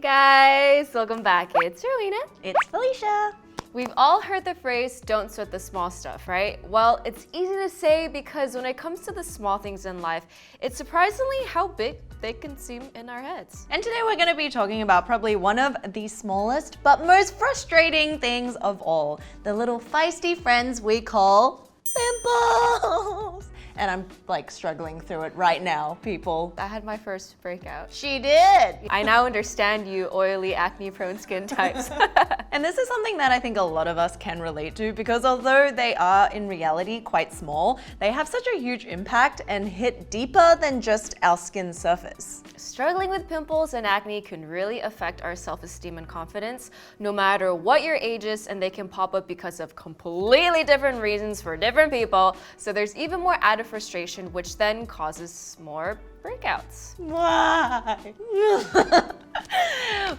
guys, welcome back. It's Rowena. It's Felicia. We've all heard the phrase, don't sweat the small stuff, right? Well, it's easy to say because when it comes to the small things in life, it's surprisingly how big they can seem in our heads. And today we're going to be talking about probably one of the smallest but most frustrating things of all. The little feisty friends we call pimples. And I'm like struggling through it right now, people. I had my first breakout. She did! I now understand you oily, acne-prone skin types. And this is something that I think a lot of us can relate to because although they are in reality quite small, they have such a huge impact and hit deeper than just our skin surface. Struggling with pimples and acne can really affect our self-esteem and confidence, no matter what your age is, and they can pop up because of completely different reasons for different people. So there's even more added frustration, which then causes more breakouts. Why?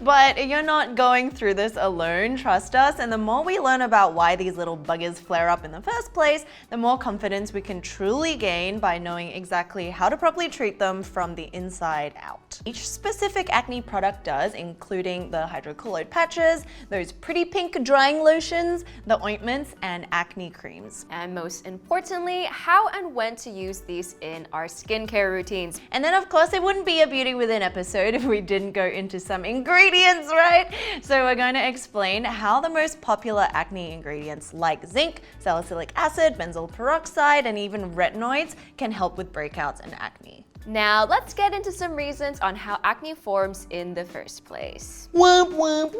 But you're not going through this alone, trust us. And the more we learn about why these little buggers flare up in the first place, the more confidence we can truly gain by knowing exactly how to properly treat them from the inside out. Each specific acne product does, including the hydrocolloid patches, those pretty pink drying lotions, the ointments, and acne creams. And most importantly, how and when to use these in our skincare routines. And then of course it wouldn't be a Beauty Within episode if we didn't go into some ingredients, right? So we're going to explain how the most popular acne ingredients like zinc, salicylic acid, benzoyl peroxide, and even retinoids can help with breakouts and acne. Now let's get into some reasons on how acne forms in the first place. Womp womp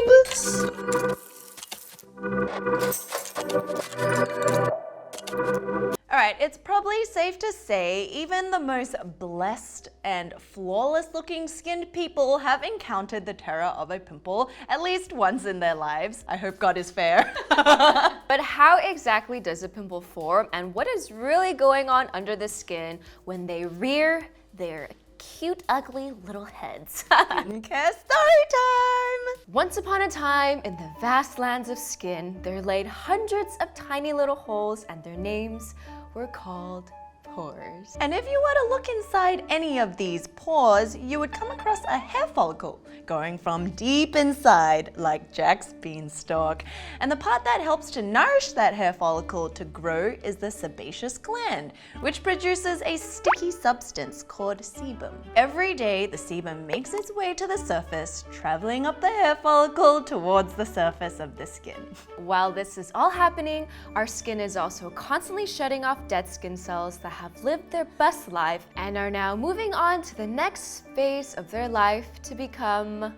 womp. Alright, it's probably safe to say even the most blessed and flawless looking skinned people have encountered the terror of a pimple at least once in their lives. I hope God is fair. But how exactly does a pimple form, and what is really going on under the skin when they rear their cute, ugly little heads? Skincare story time! Once upon a time, in the vast lands of skin, there laid hundreds of tiny little holes, and their names were called pores. And if you were to look inside any of these pores, you would come across a hair follicle going from deep inside like Jack's beanstalk. And the part that helps to nourish that hair follicle to grow is the sebaceous gland, which produces a sticky substance called sebum. Every day, the sebum makes its way to the surface, traveling up the hair follicle towards the surface of the skin. While this is all happening, our skin is also constantly shedding off dead skin cells that have lived their best life and are now moving on to the next phase of their life to become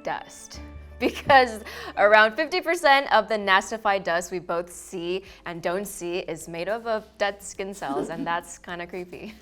dust. Because around 50% of the nastified dust we both see and don't see is made up of dead skin cells, and that's kind of creepy.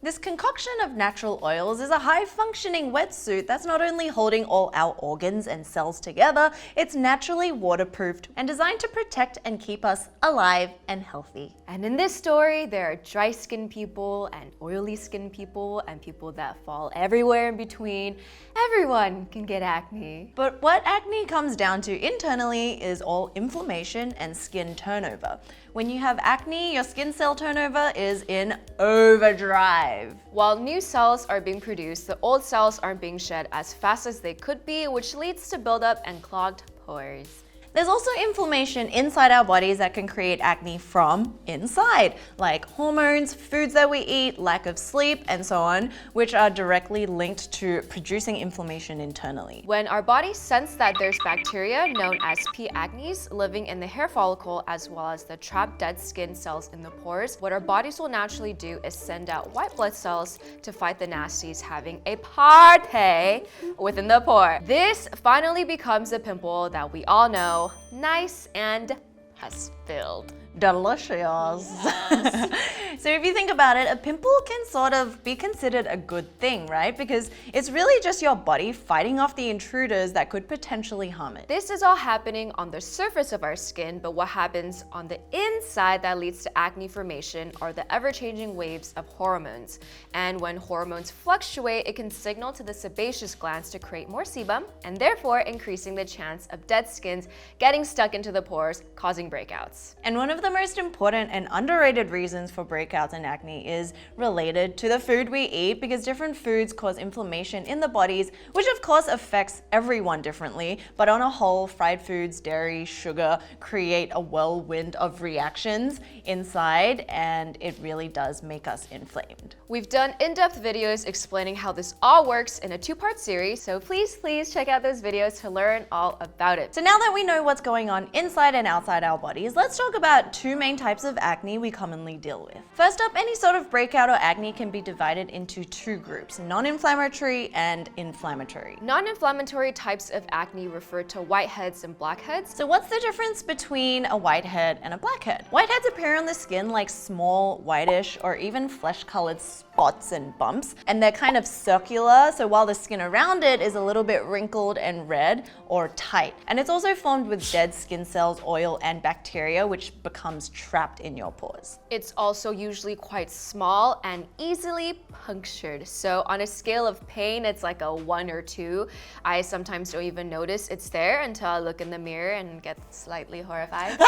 This concoction of natural oils is a high-functioning wetsuit that's not only holding all our organs and cells together, it's naturally waterproofed and designed to protect and keep us alive and healthy. And in this story, there are dry skin people and oily skin people and people that fall everywhere in between. Everyone can get acne. But what acne comes down to internally is all inflammation and skin turnover. When you have acne, your skin cell turnover is in overdrive. While new cells are being produced, the old cells aren't being shed as fast as they could be, which leads to buildup and clogged pores. There's also inflammation inside our bodies that can create acne from inside, like hormones, foods that we eat, lack of sleep, and so on, which are directly linked to producing inflammation internally. When our bodies sense that there's bacteria known as P. acnes living in the hair follicle as well as the trapped dead skin cells in the pores, what our bodies will naturally do is send out white blood cells to fight the nasties having a party within the pore. This finally becomes a pimple that we all know, nice and pus-filled. Delicious. Yes. So if you think about it, a pimple can sort of be considered a good thing, right? Because it's really just your body fighting off the intruders that could potentially harm it. This is all happening on the surface of our skin, but what happens on the inside that leads to acne formation are the ever-changing waves of hormones. And when hormones fluctuate, it can signal to the sebaceous glands to create more sebum, and therefore increasing the chance of dead skins getting stuck into the pores, causing breakouts. And one of the most important and underrated reasons for breakouts and acne is related to the food we eat, because different foods cause inflammation in the bodies, which of course affects everyone differently, but on a whole, fried foods, dairy, sugar create a whirlwind of reactions inside, and it really does make us inflamed. We've done in-depth videos explaining how this all works in a 2-part series, so please check out those videos to learn all about it. So now that we know what's going on inside and outside our bodies, let's talk about 2 main types of acne we commonly deal with. First up, any sort of breakout or acne can be divided into 2 groups, non-inflammatory and inflammatory. Non-inflammatory types of acne refer to whiteheads and blackheads. So what's the difference between a whitehead and a blackhead? Whiteheads appear on the skin like small, whitish, or even flesh-colored spots and bumps, and they're kind of circular, so while the skin around it is a little bit wrinkled and red or tight. And it's also formed with dead skin cells, oil, and bacteria, which becomes trapped in your pores. It's also usually quite small and easily punctured. So on a scale of pain, it's like a 1 or 2. I sometimes don't even notice it's there until I look in the mirror and get slightly horrified.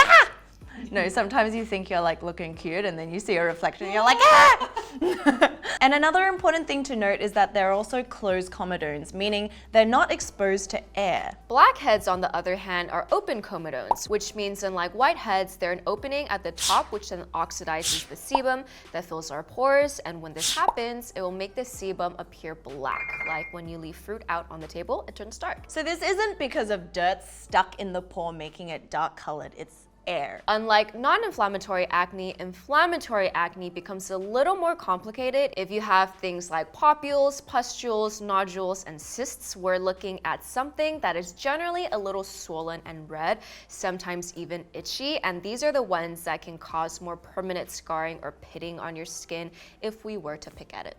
No, sometimes you think you're like looking cute and then you see a reflection and you're like, ah! And another important thing to note is that they're also closed comedones, meaning they're not exposed to air. Blackheads, on the other hand, are open comedones, which means unlike whiteheads, they're an opening at the top which then oxidizes the sebum that fills our pores, and when this happens, it will make the sebum appear black, like when you leave fruit out on the table, it turns dark. So this isn't because of dirt stuck in the pore making it dark colored, it's air. Unlike non-inflammatory acne, inflammatory acne becomes a little more complicated. If you have things like papules, pustules, nodules, and cysts, we're looking at something that is generally a little swollen and red, sometimes even itchy, and these are the ones that can cause more permanent scarring or pitting on your skin if we were to pick at it.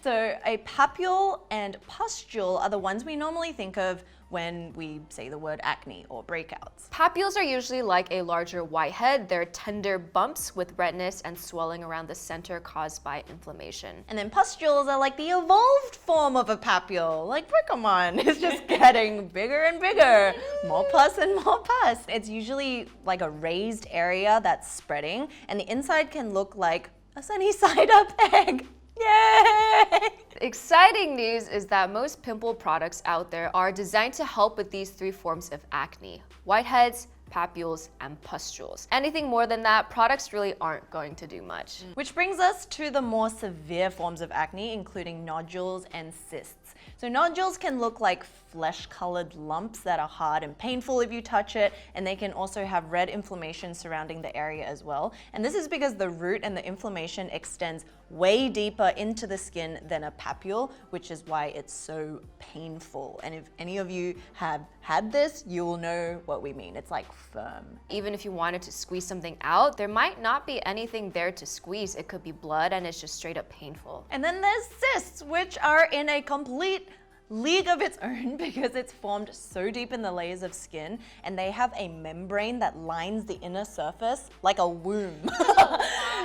So a papule and pustule are the ones we normally think of when we say the word acne or breakouts. Papules are usually like a larger whitehead. They're tender bumps with redness and swelling around the center caused by inflammation. And then pustules are like the evolved form of a papule, like Pokemon. It's just getting bigger and bigger, more pus and more pus. It's usually like a raised area that's spreading, and the inside can look like a sunny side up egg. Yay! Exciting news is that most pimple products out there are designed to help with these 3 forms of acne: whiteheads, papules, and pustules. Anything more than that, products really aren't going to do much. Which brings us to the more severe forms of acne, including nodules and cysts. So nodules can look like flesh-colored lumps that are hard and painful if you touch it, and they can also have red inflammation surrounding the area as well. And this is because the root and the inflammation extends way deeper into the skin than a papule, which is why it's so painful. And if any of you have had this, you will know what we mean. It's like firm. Even if you wanted to squeeze something out, there might not be anything there to squeeze. It could be blood and it's just straight up painful. And then there's cysts, which are in a complete league of its own because it's formed so deep in the layers of skin, and they have a membrane that lines the inner surface like a womb.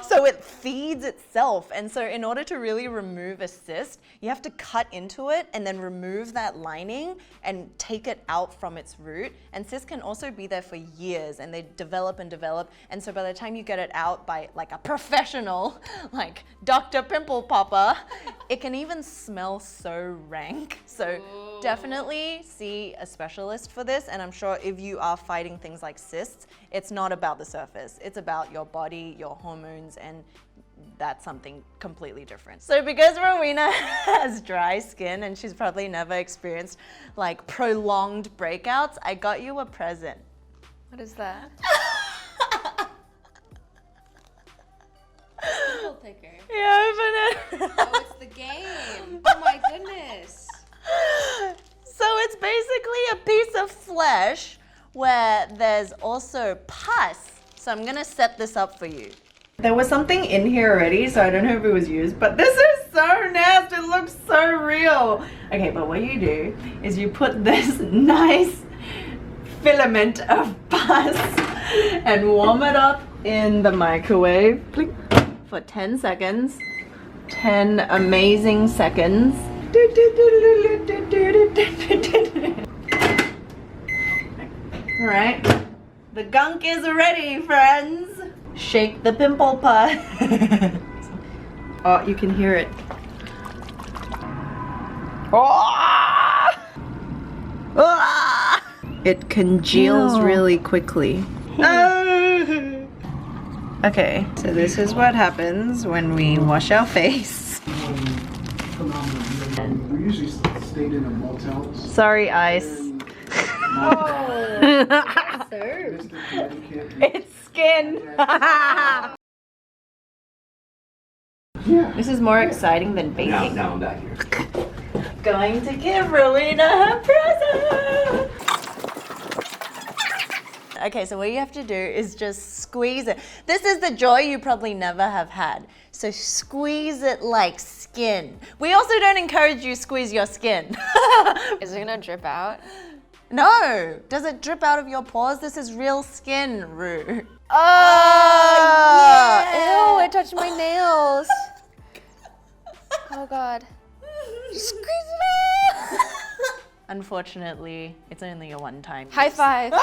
So it feeds itself, and so in order to really remove a cyst, you have to cut into it and then remove that lining and take it out from its root. And cysts can also be there for years, and they develop and develop, and so by the time you get it out by like a professional, like Dr. Pimple Popper, it can even smell so rank. So definitely see a specialist for this, and I'm sure if you are fighting things like cysts, it's not about the surface. It's about your body, your hormones, and that's something completely different. So because Rowena has dry skin and she's probably never experienced like prolonged breakouts, I got you a present. What is that? Pimple picker. Yeah, open it. Oh, it's the game. Oh my goodness. So it's basically a piece of flesh where there's also pus. So I'm gonna set this up for you. There was something in here already, so I don't know if it was used, but this is so nasty. It looks so real. Okay, but what you do is you put this nice filament of pus and warm it up in the microwave for 10 seconds. 10 amazing seconds. Alright, the gunk is ready, friends. Shake the pimple pus. Oh, you can hear it. It congeals really quickly. Okay, so this is what happens when we wash our face. We usually stayed in a motel. Sorry, Ice. It's skin. This is more exciting than baking. Now I'm back here. Going to give Rowena her present. Okay, so what you have to do is just squeeze it. This is the joy you probably never have had. So squeeze it like skin. We also don't encourage you to squeeze your skin. Is it gonna drip out? No. Does it drip out of your pores? This is real skin, Rue. Ew, it touched my nails. Oh God. Squeeze it out. Unfortunately, it's only a one-time High use. five.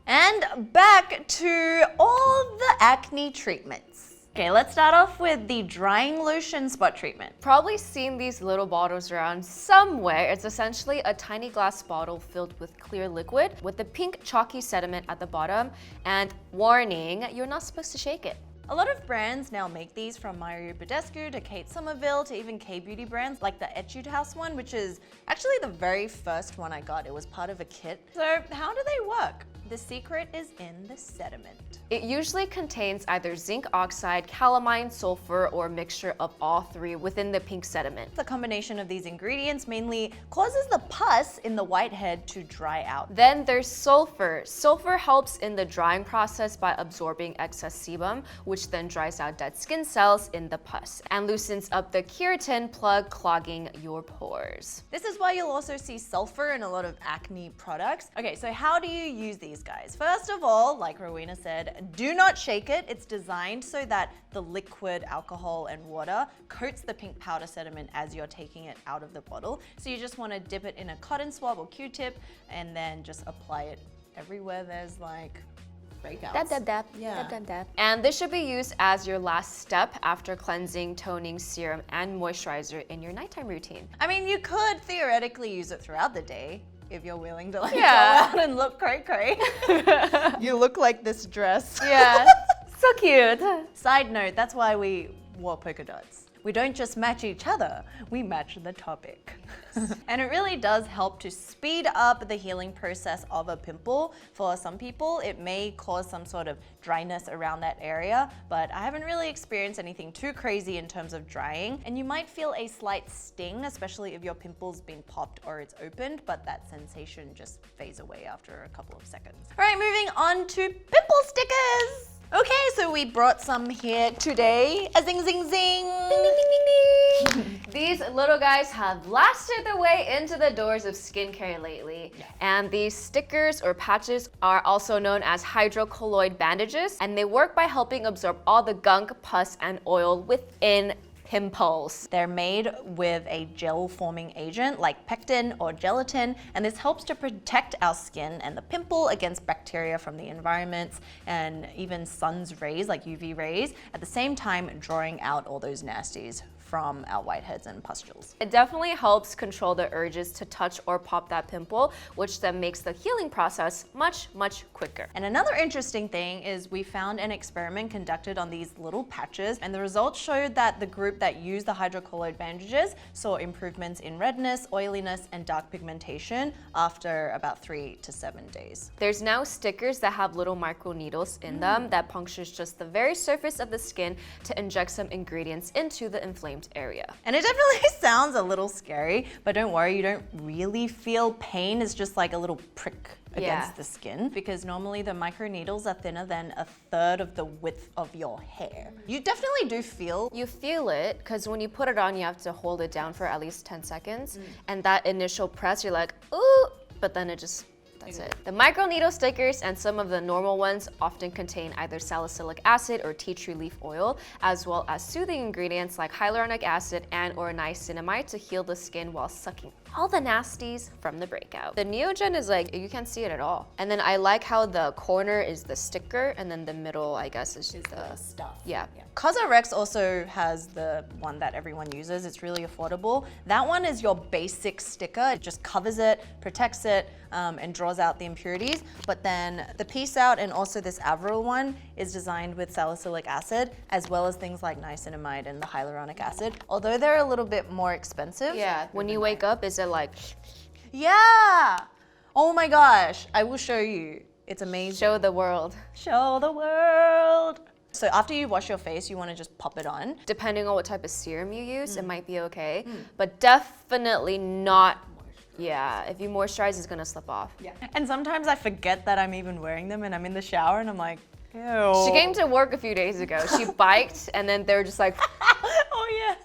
And back to all the acne treatments. Okay, let's start off with the drying lotion spot treatment. Probably seen these little bottles around somewhere. It's essentially a tiny glass bottle filled with clear liquid with the pink chalky sediment at the bottom. And warning, you're not supposed to shake it. A lot of brands now make these, from Mario Badescu to Kate Somerville to even K-beauty brands like the Etude House one, which is actually the very first one I got. It was part of a kit. So how do they work? The secret is in the sediment. It usually contains either zinc oxide, calamine, sulfur, or a mixture of all three within the pink sediment. The combination of these ingredients mainly causes the pus in the whitehead to dry out. Then there's sulfur. Sulfur helps in the drying process by absorbing excess sebum, which then dries out dead skin cells in the pus and loosens up the keratin plug, clogging your pores. This is why you'll also see sulfur in a lot of acne products. Okay, so how do you use these guys? First of all, like Rowena said, do not shake it. It's designed so that the liquid alcohol and water coats the pink powder sediment as you're taking it out of the bottle. So you just want to dip it in a cotton swab or Q-tip and then just apply it everywhere there's like breakouts. Dab, dab, dab. Yeah. Dab, dab, dab. And this should be used as your last step after cleansing, toning, serum, and moisturizer in your nighttime routine. I mean, you could theoretically use it throughout the day if you're willing to like go Yeah. out and look cray-cray. You look like this dress. Yeah, so cute. Side note, that's why we wore polka dots. We don't just match each other, we match the topic. And it really does help to speed up the healing process of a pimple. For some people, it may cause some sort of dryness around that area, but I haven't really experienced anything too crazy in terms of drying. And you might feel a slight sting, especially if your pimple's been popped or it's opened, but that sensation just fades away after a couple of seconds. All right, moving on to pimple stickers. Okay, so we brought some here today. A zing, zing, zing. Ding, ding, ding, ding, ding. These little guys have blasted their way into the doors of skincare lately. And these stickers or patches are also known as hydrocolloid bandages, and they work by helping absorb all the gunk, pus, and oil within pimples. They're made with a gel-forming agent like pectin or gelatin, and this helps to protect our skin and the pimple against bacteria from the environment and even sun's rays like UV rays, at the same time drawing out all those nasties from our whiteheads and pustules. It definitely helps control the urges to touch or pop that pimple, which then makes the healing process much, much quicker. And another interesting thing is we found an experiment conducted on these little patches, and the results showed that the group that used the hydrocolloid bandages saw improvements in redness, oiliness, and dark pigmentation after about 3 to 7 days. There's now stickers that have little micro needles in them that punctures just the very surface of the skin to inject some ingredients into the inflamed area. And it definitely sounds a little scary, but don't worry, you don't really feel pain. It's just like a little prick against the skin, because normally the microneedles are thinner than a third of the width of your hair. You definitely do feel. You feel it because when you put it on, you have to hold it down for at least 10 seconds. And that initial press, you're like, ooh, but then it just That's it. The microneedle stickers and some of the normal ones often contain either salicylic acid or tea tree leaf oil, as well as soothing ingredients like hyaluronic acid and or niacinamide to heal the skin while sucking all the nasties from the breakout. The Neogen is like, you can't see it at all. And then I like how the corner is the sticker and then the middle, I guess, is the stuff. Yeah. Cosrx also has the one that everyone uses. It's really affordable. That one is your basic sticker. It just covers it, protects it, and draws out the impurities. But then the Peace Out and also this Avril one is designed with salicylic acid, as well as things like niacinamide and the hyaluronic acid. Although they're a little bit more expensive. Yeah, when you wake up, is it like, Yeah! Oh my gosh, I will show you. It's amazing. show the world? Show the world. So after you wash your face, you want to just pop it on. Depending on what type of serum you use, it might be okay, but definitely not. Yeah, if you moisturize, it's gonna slip off. Yeah. And sometimes I forget that I'm even wearing them and I'm in the shower and I'm like, ew. She came to work a few days ago. She biked, and then they were just like, Oh yeah.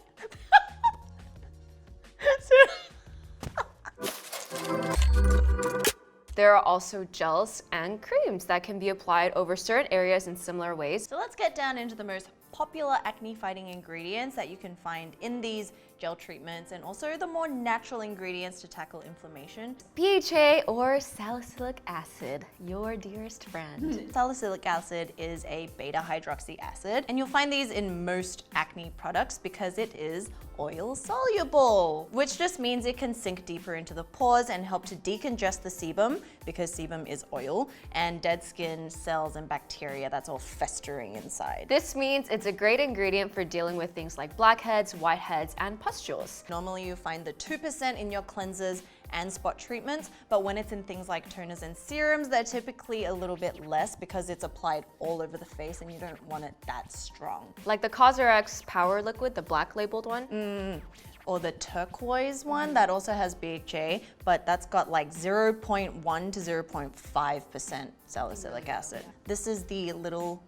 there are also gels and creams that can be applied over certain areas in similar ways. So let's get down into the most popular acne fighting ingredients that you can find in these gel treatments and also the more natural ingredients to tackle inflammation. BHA or salicylic acid, your dearest friend. Salicylic acid is a beta hydroxy acid, and you'll find these in most acne products because it is oil soluble, which just means it can sink deeper into the pores and help to decongest the sebum because sebum is oil and dead skin cells and bacteria that's all festering inside. This means it's a great ingredient for dealing with things like blackheads, whiteheads, and pustules. Normally you find the 2% in your cleansers and spot treatments, but when it's in things like toners and serums, they're typically a little bit less because it's applied all over the face and you don't want it that strong. Like the Cosrx Power Liquid, the black labeled one. Or the turquoise one that also has BHA, but that's got like 0.1 to 0.5% salicylic acid. This is the little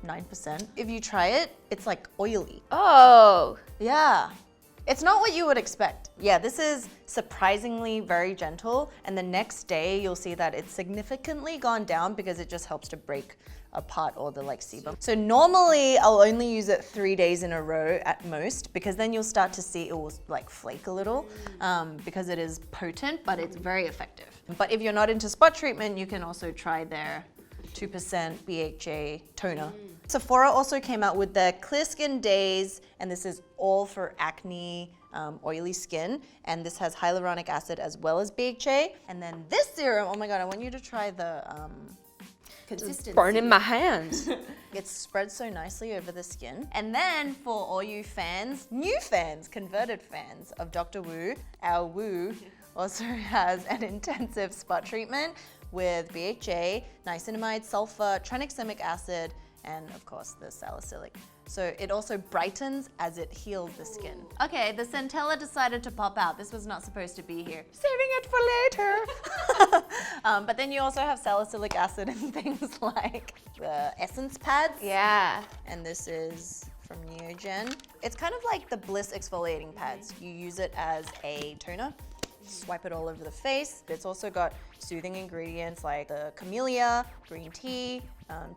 9%. If you try it, it's like oily. Oh, Yeah. It's not what you would expect. Yeah, this is surprisingly very gentle, and the next day you'll see that it's significantly gone down because it just helps to break apart all the like sebum. So normally I'll only use it 3 days in a row at most because then you'll start to see it will like flake a little because it is potent, but it's very effective. But if you're not into spot treatment, you can also try their 2% BHA toner. Sephora also came out with their Clear Skin Days, and this is all for acne, oily skin, and this has hyaluronic acid as well as BHA. And then this serum, oh my god, I want you to try the Consistency. burning my hands. it spreads so nicely over the skin. And then for all you fans, new fans, converted fans of Dr. Wu, our Wu also has an intensive spot treatment with BHA, niacinamide, sulfur, tranexamic acid, and of course the salicylic. So it also brightens as it heals the skin. Okay, the centella decided to pop out. This was not supposed to be here. Saving it for later. But then you also have salicylic acid in things like the essence pads. Yeah. And this is from Neogen. It's kind of like the Bliss exfoliating pads. You use it as a toner. Swipe it all over the face. It's also got soothing ingredients like the camellia, green tea,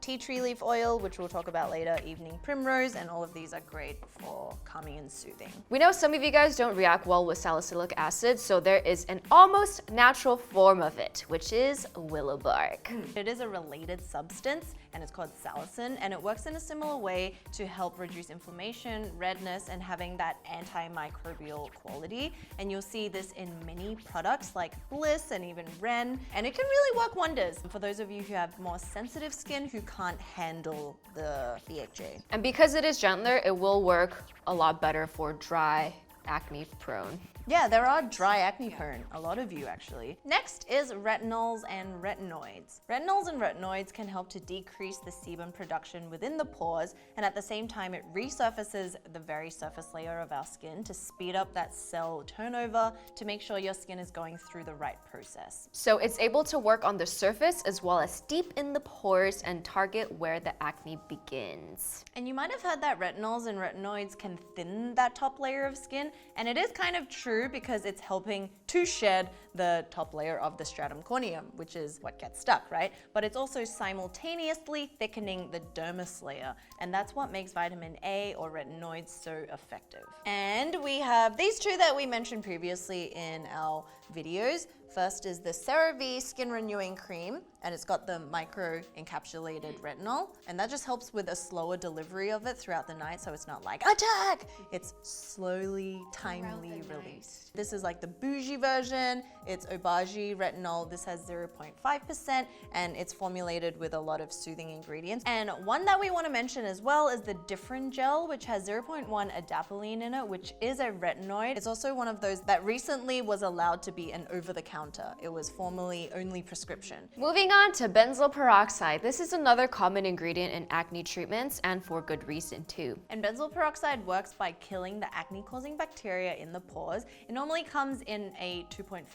tea tree leaf oil, which we'll talk about later, evening primrose, and all of these are great for calming and soothing. We know some of you guys don't react well with salicylic acid, so there is an almost natural form of it, which is willow bark. It is a related substance and it's called salicin, and it works in a similar way to help reduce inflammation, redness, and having that antimicrobial quality. And you'll see this in many products like Bliss and even Ren, and it can really work wonders for those of you who have more sensitive skin who can't handle the BHA. And because it is gentler, it will work a lot better for dry, acne prone. Yeah, there are dry acne prone, a lot of you actually. Next is retinols and retinoids. Retinols and retinoids can help to decrease the sebum production within the pores, and at the same time it resurfaces the very surface layer of our skin to speed up that cell turnover to make sure your skin is going through the right process. So it's able to work on the surface as well as deep in the pores and target where the acne begins. And you might have heard that retinols and retinoids can thin that top layer of skin, and it is kind of true because it's helping to shed the top layer of the stratum corneum, which is what gets stuck, right? But it's also simultaneously thickening the dermis layer, and that's what makes vitamin A or retinoids so effective. And we have these two that we mentioned previously in our videos. First is the CeraVe Skin Renewing Cream, and it's got the micro encapsulated retinol, and that just helps with a slower delivery of it throughout the night, so it's not like attack! It's slowly, timely released. This is like the bougie version. It's Obagi retinol. This has 0.5%, and it's formulated with a lot of soothing ingredients. And one that we want to mention as well is the Differin Gel, which has 0.1 adapalene in it, which is a retinoid. It's also one of those that recently was allowed to be an over-the-counter. It was formerly only prescription. Moving on to benzoyl peroxide. This is another common ingredient in acne treatments, and for good reason too. And benzoyl peroxide works by killing the acne-causing bacteria in the pores. It normally comes in a 2.5%,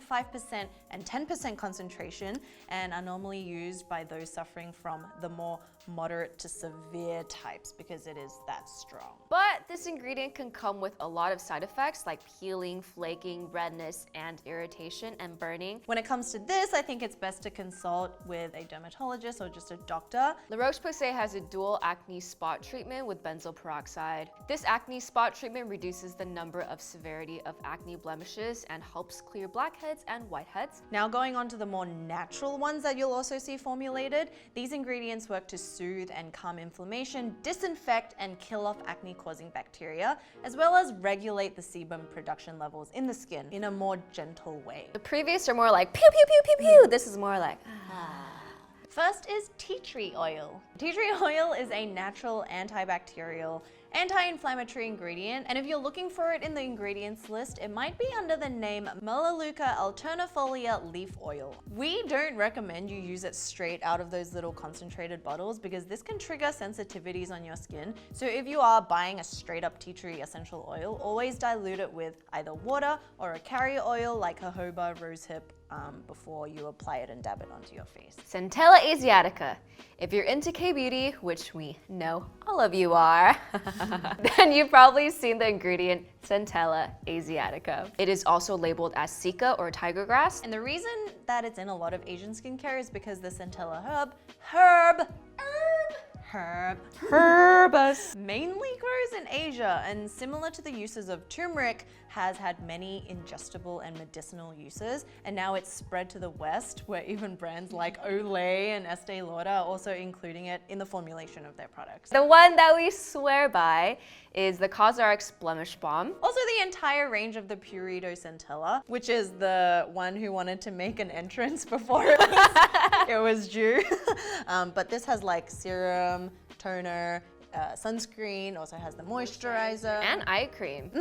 5%, and 10% concentration, and are normally used by those suffering from the more moderate to severe types because it is that strong. But this ingredient can come with a lot of side effects like peeling, flaking, redness, and irritation and burning. When it comes to this, I think it's best to consult with a dermatologist or just a doctor. La Roche-Posay has a dual acne spot treatment with benzoyl peroxide. This acne spot treatment reduces the number of severity of acne blemishes and helps clear blackheads and whiteheads. Now going on to the more natural ones that you'll also see formulated, these ingredients work to soothe and calm inflammation, disinfect and kill off acne-causing bacteria, as well as regulate the sebum production levels in the skin in a more gentle way. The previous are more like pew pew pew pew pew. This is more like First is tea tree oil. Tea tree oil is a natural antibacterial, anti-inflammatory ingredient, and if you're looking for it in the ingredients list, it might be under the name Melaleuca alternifolia leaf oil. We don't recommend you use it straight out of those little concentrated bottles because this can trigger sensitivities on your skin. So if you are buying a straight up tea tree essential oil, always dilute it with either water or a carrier oil like jojoba, rosehip, before you apply it and dab it onto your face. Centella asiatica. If you're into K-beauty, which we know all of you are, then you've probably seen the ingredient Centella asiatica. It is also labeled as cica or tiger grass. And the reason that it's in a lot of Asian skincare is because the Centella herbus mainly grows in Asia, and similar to the uses of turmeric, has had many ingestible and medicinal uses, and now it's spread to the West, where even brands like Olay and Estee Lauder are also including it in the formulation of their products. The one that we swear by is the CosRx Blemish Balm. Also the entire range of the Purito Centella, which is the one who wanted to make an entrance before it was due. But this has like serum, toner, sunscreen, also has the moisturizer. And eye cream.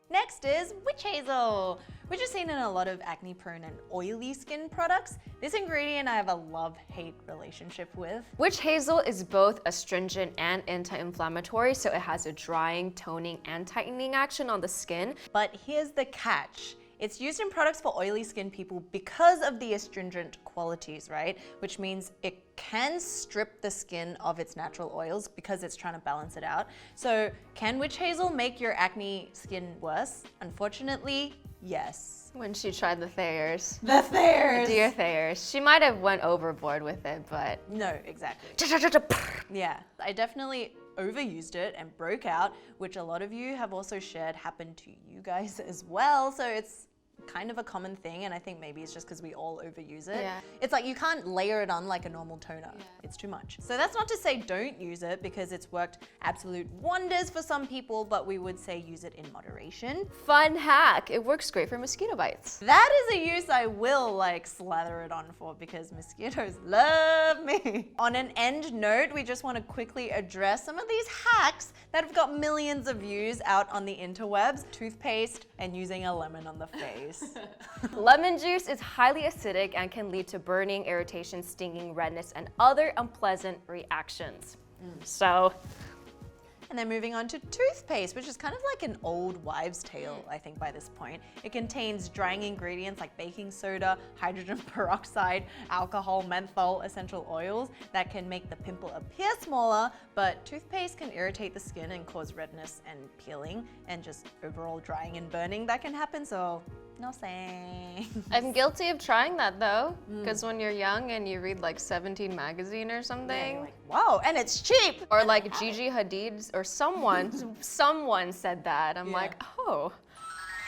Next is witch hazel, which is seen in a lot of acne prone and oily skin products. This ingredient I have a love-hate relationship with. Witch hazel is both astringent and anti-inflammatory, so it has a drying, toning, and tightening action on the skin. But here's the catch. It's used in products for oily skin people because of the astringent qualities, right? Which means it can strip the skin of its natural oils because it's trying to balance it out. So can witch hazel make your acne skin worse? Unfortunately, yes. When she tried the Thayers. The Thayers! Dear Thayers. She might have went overboard with it, but... No, exactly. Yeah, I definitely overused it and broke out, which a lot of you have also shared happened to you guys as well. So it's kind of a common thing, and I think maybe it's just because we all overuse it. Yeah. It's like you can't layer it on like a normal toner. Yeah. It's too much. So that's not to say don't use it, because it's worked absolute wonders for some people, but we would say use it in moderation. Fun hack, it works great for mosquito bites. That is a use I will like slather it on for, because mosquitoes love me. On an end note, we just want to quickly address some of these hacks that have got millions of views out on the interwebs. Toothpaste and using a lemon on the face. Lemon juice is highly acidic and can lead to burning, irritation, stinging, redness, and other unpleasant reactions. So And then moving on to toothpaste, which is kind of like an old wives' tale, I think, by this point. It contains drying ingredients like baking soda, hydrogen peroxide, alcohol, menthol, essential oils that can make the pimple appear smaller, but toothpaste can irritate the skin and cause redness and peeling and just overall drying and burning that can happen, so no thanks. I'm guilty of trying that though, because when you're young and you read like 17 magazine or something, You're like, whoa, and it's cheap! or like Gigi Hadid's or someone said that. I'm like, oh.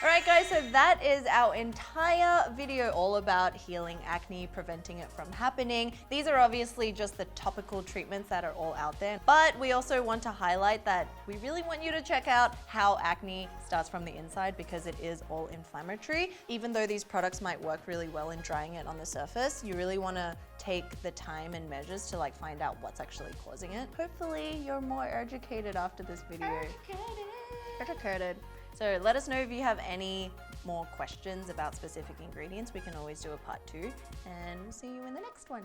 Alright guys, so that is our entire video all about healing acne, preventing it from happening. These are obviously just the topical treatments that are all out there, but we also want to highlight that we really want you to check out how acne starts from the inside because it is all inflammatory. Even though these products might work really well in drying it on the surface, you really want to take the time and measures to like find out what's actually causing it. Hopefully you're more educated after this video. Educated. So let us know if you have any more questions about specific ingredients. We can always do a part 2, and we'll see you in the next one.